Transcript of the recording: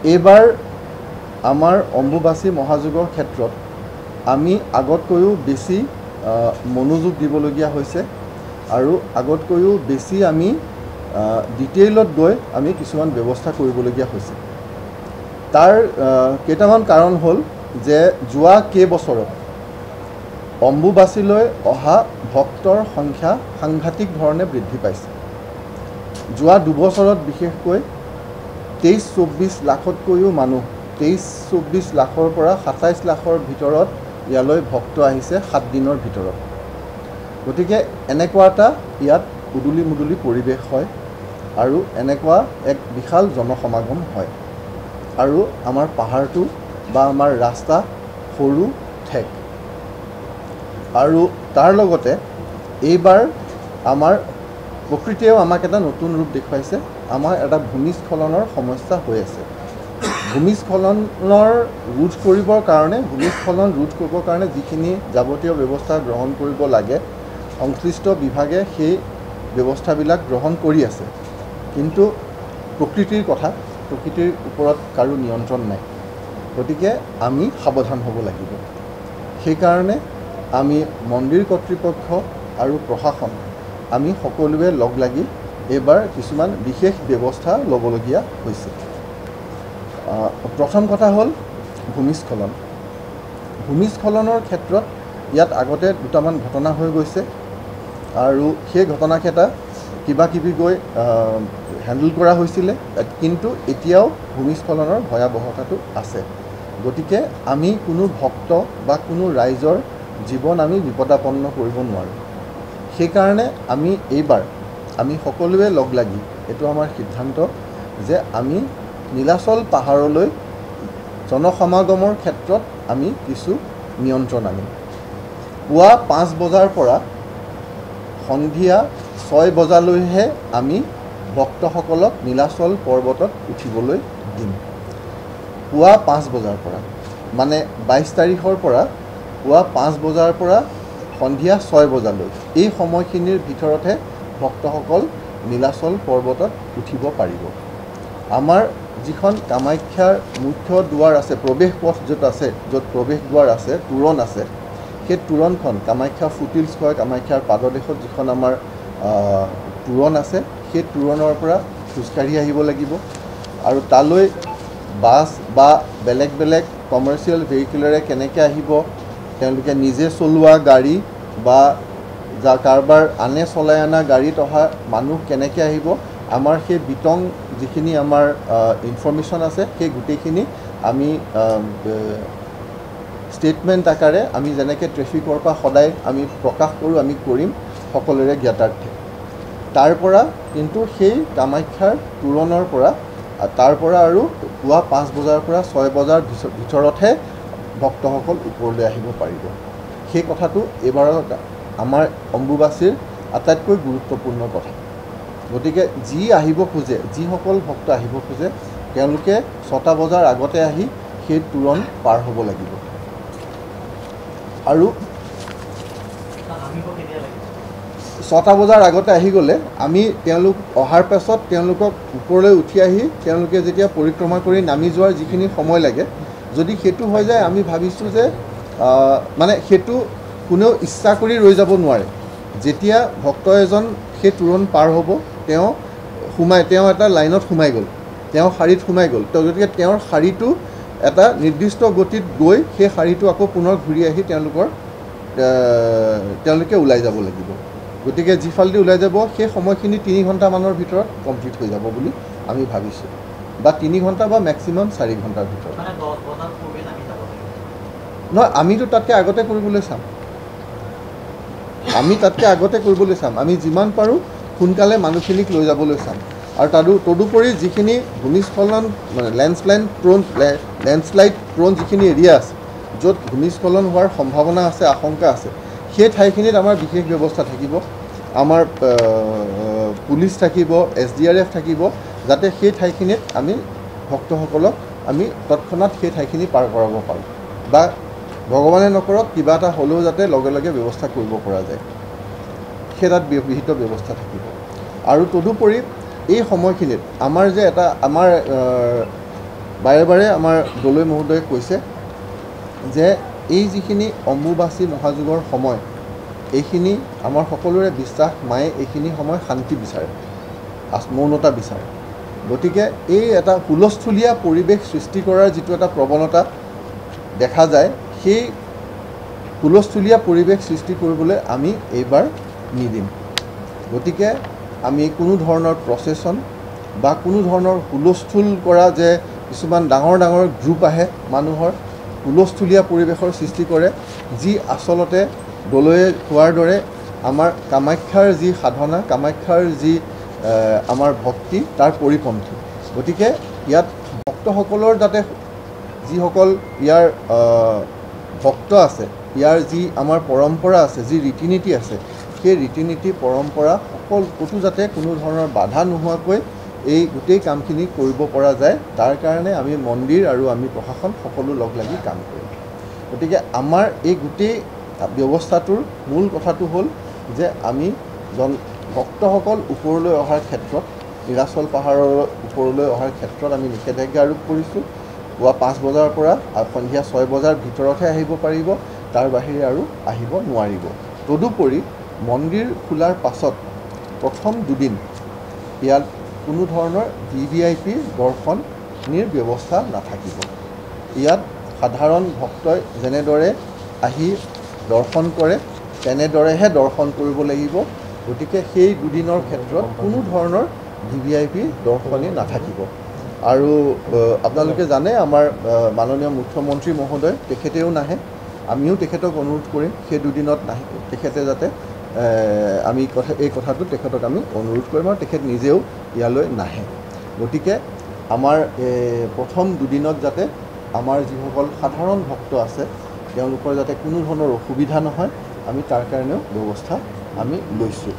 এইবাৰ আমাৰ অম্বুবাচী মহাযুগৰ ক্ষেত্ৰত আমি আগতকৈও বেছি মনোযোগ দিবলগীয়া হৈছে আৰু আগতকৈও বেছি আমি ডিটেইলত গৈ আমি কিছুমান ব্যৱস্থা কৰিবলগীয়া হৈছে। তাৰ কেইটামান কাৰণ হ'ল যে যোৱা কেইবছৰত অম্বুবাচীলৈ অহা ভক্তৰ সংখ্যা সাংঘাতিক ধৰণে বৃদ্ধি পাইছে। যোৱা দুবছৰত বিশেষকৈ 23-24 লাখতকৈও মানুহ 23-24 লাখৰ পৰা 27 লাখৰ ভিতৰত ইয়ালৈ ভক্ত আহিছে 7 দিনৰ ভিতৰত। গতিকে এনেকুৱা এটা ইয়াত উদুলি মুদুলি পৰিৱেশ হয় আৰু এনেকুৱা এক বিশাল জনসমাগম হয় আৰু আমাৰ পাহাৰটো বা আমাৰ ৰাস্তা সৰু ঠেক আৰু তাৰ লগতে এইবাৰ আমাৰ প্ৰকৃতিয়েও আমাক এটা নতুন ৰূপ দেখুৱাইছে। আমাৰ এটা ভূমিস্খলনৰ সমস্যা হৈ আছে। ভূমিস্খলনৰ ৰোধ কৰিবৰ কাৰণে যিখিনি যাৱতীয় ব্যৱস্থা গ্ৰহণ কৰিব লাগে সংশ্লিষ্ট বিভাগে সেই ব্যৱস্থাবিলাক গ্ৰহণ কৰি আছে, কিন্তু প্ৰকৃতিৰ ওপৰত কাৰো নিয়ন্ত্ৰণ নাই। গতিকে আমি সাৱধান হ'ব লাগিব। সেইকাৰণে আমি মন্দিৰ কৰ্তৃপক্ষ আৰু প্ৰশাসন আমি সকলোৱে লগ লাগি এইবাৰ কিছুমান বিশেষ ব্যৱস্থা ল'বলগীয়া হৈছে। প্ৰথম কথা হ'ল ভূমিস্খলনৰ ক্ষেত্ৰত ইয়াত আগতে দুটামান ঘটনা হৈ গৈছে আৰু সেই ঘটনাকেইটা কিবাকিবি গৈ হেণ্ডেল কৰা হৈছিলে, কিন্তু এতিয়াও ভূমিস্খলনৰ ভয়াৱহতাটো আছে। গতিকে আমি কোনো ভক্ত বা কোনো ৰাইজৰ জীৱন আমি বিপদাপন্ন কৰিব নোৱাৰোঁ। সেইকাৰণে এইবাৰ আমি সকলোৱে লগ লাগি এইটো আমাৰ সিদ্ধান্ত যে আমি নীলাচল পাহাৰলৈ জনসমাগমৰ ক্ষেত্ৰত আমি কিছু নিয়ন্ত্ৰণ আনিম। পুৱা 5 বজাৰ পৰা সন্ধিয়া 6 বজালৈহে আমি ভক্তসকলক নীলাচল পৰ্বতত উঠিবলৈ দিম। পুৱা 5 বজাৰ পৰা মানে 22 তাৰিখৰ পৰা পুৱা 5 বজাৰ পৰা সন্ধিয়া 6 বজালৈ এই সময়খিনিৰ ভিতৰতহে ভক্তসকল নীলাচল পৰ্বতত উঠিব পাৰিব। আমাৰ যিখন কামাখ্যাৰ মুখ্য দুৱাৰ আছে, প্ৰৱেশ পথ য'ত আছে, য'ত প্ৰৱেশ দুৱাৰ আছে, তোৰণ আছে, সেই তোৰণখন কামাখ্যা ফুটিলছ কয়, কামাখ্যাৰ পাদদেশত যিখন আমাৰ তোৰণ আছে, সেই তোৰণৰ পৰা খোজকাঢ়ি আহিব লাগিব আৰু তালৈ বাছ বা বেলেগ বেলেগ কমাৰ্চিয়েল ভেহিকুলেৰে কেনেকৈ আহিব, তেওঁলোকে নিজে চলোৱা গাড়ী বা কাৰোবাৰ আনে চলাই অনা গাড়ীত অহা মানুহ কেনেকৈ আহিব, আমাৰ সেই বিতং যিখিনি আমাৰ ইনফৰ্মেশ্যন আছে সেই গোটেইখিনি আমি ষ্টেটমেণ্ট আকাৰে আমি যেনেকৈ ট্ৰেফিকৰ পৰা সদায় আমি প্ৰকাশ কৰোঁ, আমি কৰিম সকলোৰে জ্ঞাতাৰ্থে। তাৰ পৰা কিন্তু সেই কামাখ্যাৰ তোৰণৰ পৰা আৰু পুৱা 5 বজাৰ পৰা 6 বজাৰ ভিতৰতহে ভক্তসকল ওপৰলৈ আহিব পাৰিব। সেই কথাটো এইবাৰৰ আমাৰ অম্বুবাচীৰ আটাইতকৈ গুৰুত্বপূৰ্ণ কথা। গতিকে যিসকল ভক্ত আহিব খোজে তেওঁলোকে 6টা বজাৰ আগতে আহি সেই তোৰণ পাৰ হ'ব লাগিব। আৰু 6টা বজাৰ আগতে আহি গ'লে তেওঁলোক অহাৰ পাছত তেওঁলোকক ওপৰলৈ উঠি আহি তেওঁলোকে যেতিয়া পৰিক্ৰমা কৰি নামি যোৱাৰ যিখিনি সময় লাগে, যদি সেইটো হৈ যায় আমি ভাবিছোঁ যে মানে সেইটো কোনেও ইচ্ছা কৰি ৰৈ যাব নোৱাৰে। যেতিয়া ভক্ত এজন সেই তোৰণ পাৰ হ'ব তেওঁ এটা লাইনত সোমাই গ'ল, তেওঁ শাৰীত সোমাই গ'ল, গতিকে তেওঁৰ শাৰীটো এটা নিৰ্দিষ্ট গতিত গৈ সেই শাৰীটো আকৌ পুনৰ ঘূৰি আহি তেওঁলোকে ওলাই যাব লাগিব। গতিকে যিফালেদি ওলাই যাব সেই সময়খিনি 3 ঘণ্টামানৰ ভিতৰত কমপ্লিট হৈ যাব বুলি আমি ভাবিছোঁ, বা 3 ঘণ্টা বা মেক্সিমাম 4 ঘণ্টাৰ ভিতৰত। নহয়, আমিতো তাতকৈ আগতে কৰিবলৈ চাম। আমি যিমান পাৰোঁ সোনকালে মানুহখিনিক লৈ যাবলৈ চাম। আৰু তদুপৰি যিখিনি ভূমিস্খলন মানে লেণ্ডশ্লাইড প্ৰ'ন যিখিনি এৰিয়া আছে, য'ত ভূমিস্খলন হোৱাৰ সম্ভাৱনা আছে, আশংকা আছে, সেই ঠাইখিনিত আমাৰ বিশেষ ব্যৱস্থা থাকিব। আমাৰ পুলিচ থাকিব, SDRF থাকিব, যাতে সেই ঠাইখিনিত আমি ভক্তসকলক আমি তৎক্ষণাত সেই ঠাইখিনি পাৰ কৰাব পাৰোঁ, বা ভগৱানে নকৰক কিবা এটা হ'লেও যাতে লগে লগে ব্যৱস্থা কৰিব পৰা যায়, সেই তাত বিহিত ব্যৱস্থা থাকিব। আৰু তদুপৰি এই সময়খিনিত আমাৰ বাৰে বাৰে আমাৰ দলৈ মহোদয়ে কৈছে যে এই যিখিনি অম্বুবাচী মহাযুগৰ সময়, এইখিনি আমাৰ সকলোৰে বিশ্বাস মায়ে এইখিনি সময় শান্তি বিচাৰে, মৌনতা বিচাৰে। গতিকে এই এটা হুলস্থুলীয়া পৰিৱেশ সৃষ্টি কৰাৰ যিটো এটা প্ৰৱণতা দেখা যায়, সেই হুলস্থুলীয়া পৰিৱেশ সৃষ্টি কৰিবলৈ আমি এইবাৰ নিদিম। গতিকে আমি কোনো ধৰণৰ প্ৰচেছন বা কোনো ধৰণৰ হুলস্থুল কৰা, যে কিছুমান ডাঙৰ ডাঙৰ গ্ৰুপ আহে মানুহৰ, হুলস্থুলীয়া পৰিৱেশৰ সৃষ্টি কৰে, যি আচলতে দলৈয়ে কোৱাৰ দৰে আমাৰ কামাখ্যাৰ যি সাধনা, কামাখ্যাৰ যি আমাৰ ভক্তি, তাৰ পৰিপন্থী। গতিকে ইয়াত ভক্তসকলৰ যাতে, যিসকল ইয়াৰ ভক্ত আছে, ইয়াৰ যি আমাৰ পৰম্পৰা আছে, যি ৰীতি নীতি আছে, সেই ৰীতি নীতি পৰম্পৰা ক'তো যাতে কোনো ধৰণৰ বাধা নোহোৱাকৈ এই গোটেই কামখিনি কৰিব পৰা যায়, তাৰ কাৰণে আমি মন্দিৰ আৰু আমি প্ৰশাসন সকলো লগ লাগি কাম কৰিম। গতিকে আমাৰ এই গোটেই ব্যৱস্থাটোৰ মূল কথাটো হ'ল যে আমি ভক্তসকল ওপৰলৈ অহাৰ ক্ষেত্ৰত, নীলাচল পাহাৰৰ ওপৰলৈ অহাৰ ক্ষেত্ৰত আমি নিষেধাজ্ঞা আৰোপ কৰিছোঁ। পুৱা 5 বজাৰ পৰা সন্ধিয়া 6 বজাৰ ভিতৰতহে আহিব পাৰিব, তাৰ বাহিৰে আৰু আহিব নোৱাৰিব। তদুপৰি মন্দিৰ খোলাৰ পাছত প্ৰথম 2 দিন ইয়াত কোনো ধৰণৰ VVIP দৰ্শনীৰ ব্যৱস্থা নাথাকিব। ইয়াত সাধাৰণ ভক্তই যেনেদৰে আহি দৰ্শন কৰে, তেনেদৰেহে দৰ্শন কৰিব লাগিব। গতিকে সেই 2 দিনৰ ক্ষেত্ৰত কোনো ধৰণৰ VVIP দৰ্শনী নাথাকিব। আৰু আপোনালোকে জানে, আমাৰ মাননীয় মুখ্যমন্ত্ৰী মহোদয় তেখেতেও নাহে, আমিও তেখেতক অনুৰোধ কৰিম সেই 2 দিনত নাহে, তেখেতে যাতে আমি এই কথাটো তেখেতক আমি অনুৰোধ কৰিম, আৰু তেখেত নিজেও ইয়ালৈ নাহে। গতিকে আমাৰ প্ৰথম 2 দিনত যাতে আমাৰ যিসকল সাধাৰণ ভক্ত আছে, তেওঁলোকৰ যাতে কোনো ধৰণৰ অসুবিধা নহয়, আমি তাৰ কাৰণেও ব্যৱস্থা আমি লৈছোঁ।